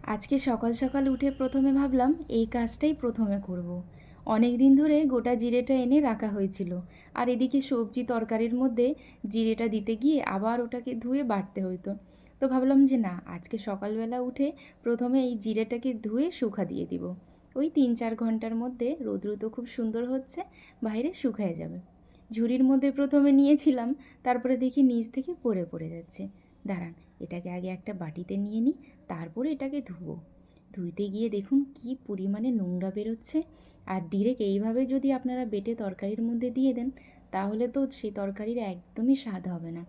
আজকে সকাল সকাল উঠে প্রথমে ভাবলাম এই কাজটাই প্রথমে করব। অনেক দিন ধরে গোটা জিরেটা এনে রাখা হয়েছিল, আর এদিকে সবজি তরকারির মধ্যে জিরেটা দিতে গিয়ে আবার ওটাকে ধুয়ে বাটতে হতো। তো ভাবলাম যে না, আজকে সকালবেলা উঠে প্রথমে এই জিরেটাকে ধুয়ে শুকা দিয়ে দিব। ওই 3-4 ঘন্টার মধ্যে রৌদ্র তো খুব সুন্দর হচ্ছে, বাইরে শুকায় যাবে। ঝুড়ির মধ্যে প্রথমে নিয়েছিলাম, তারপরে দেখি নিচ থেকে পড়ে পড়ে যাচ্ছে। দাঁড়ান, এটাকে আগে একটা বাটিতে নিয়ে নিই, তারপরে এটাকে ধুবো। ধুইতে গিয়ে দেখুন কি পরিমাণে নোংরা বেরোচ্ছে। আর ডিরেক্ট এইভাবে যদি আপনারা বেটে তরকারির মধ্যে দিয়ে দেন, তাহলে তো সেই তরকারির একদমই স্বাদ হবে না।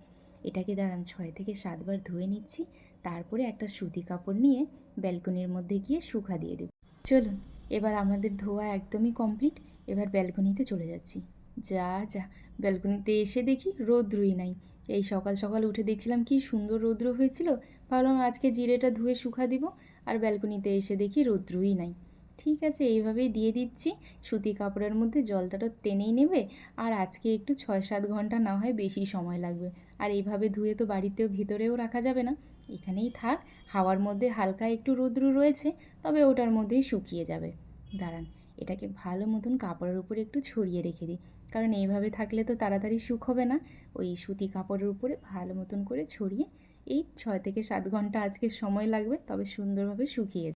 এটাকে দাঁড়ান 6 থেকে 7 বার ধুয়ে নিচ্ছি, তারপরে একটা সুতি কাপড় নিয়ে ব্যালকনির মধ্যে গিয়ে শুকা দিয়ে দেব। চলুন, এবার আমাদের ধোয়া একদমই কমপ্লিট। এবার ব্যালকনিতে চলে যাচ্ছি। যা যা, ব্যালকনিতে এসে দেখি রৌদ্রই নাই। এই সকাল সকাল উঠে দেখছিলাম কি সুন্দর রৌদ্র হয়েছিল, ভাবলাম আজকে জিরেটা ধুয়ে শুকা দিব, আর ব্যালকনিতে এসে দেখি রৌদ্রই নাই। ঠিক আছে, এইভাবেই দিয়ে দিচ্ছি। সুতি কাপড়ের মধ্যে জলটা তো টেনেই নেবে, আর আজকে একটু 6-7 ঘন্টা না হয় বেশি সময় লাগবে। আর এইভাবে ধুয়ে তো বাড়িতেও ভিতরেও রাখা যাবে না, এখানেই থাক। হাওয়ার মধ্যে হালকা একটু রৌদ্র রয়েছে, তবে ওটার মধ্যেই শুকিয়ে যাবে। দাঁড়ান, এটাকে ভালো মতন কাপড়ের উপরে একটু ছড়িয়ে রেখে দিই, কারণ এইভাবে থাকলে তো তাড়াতাড়ি শুকোবে না। ওই সুতি কাপড়ের উপরে ভালো মতন করে ছড়িয়ে এই 6 থেকে 7 ঘন্টা আজকে সময় লাগবে, তবে সুন্দরভাবে শুকিয়ে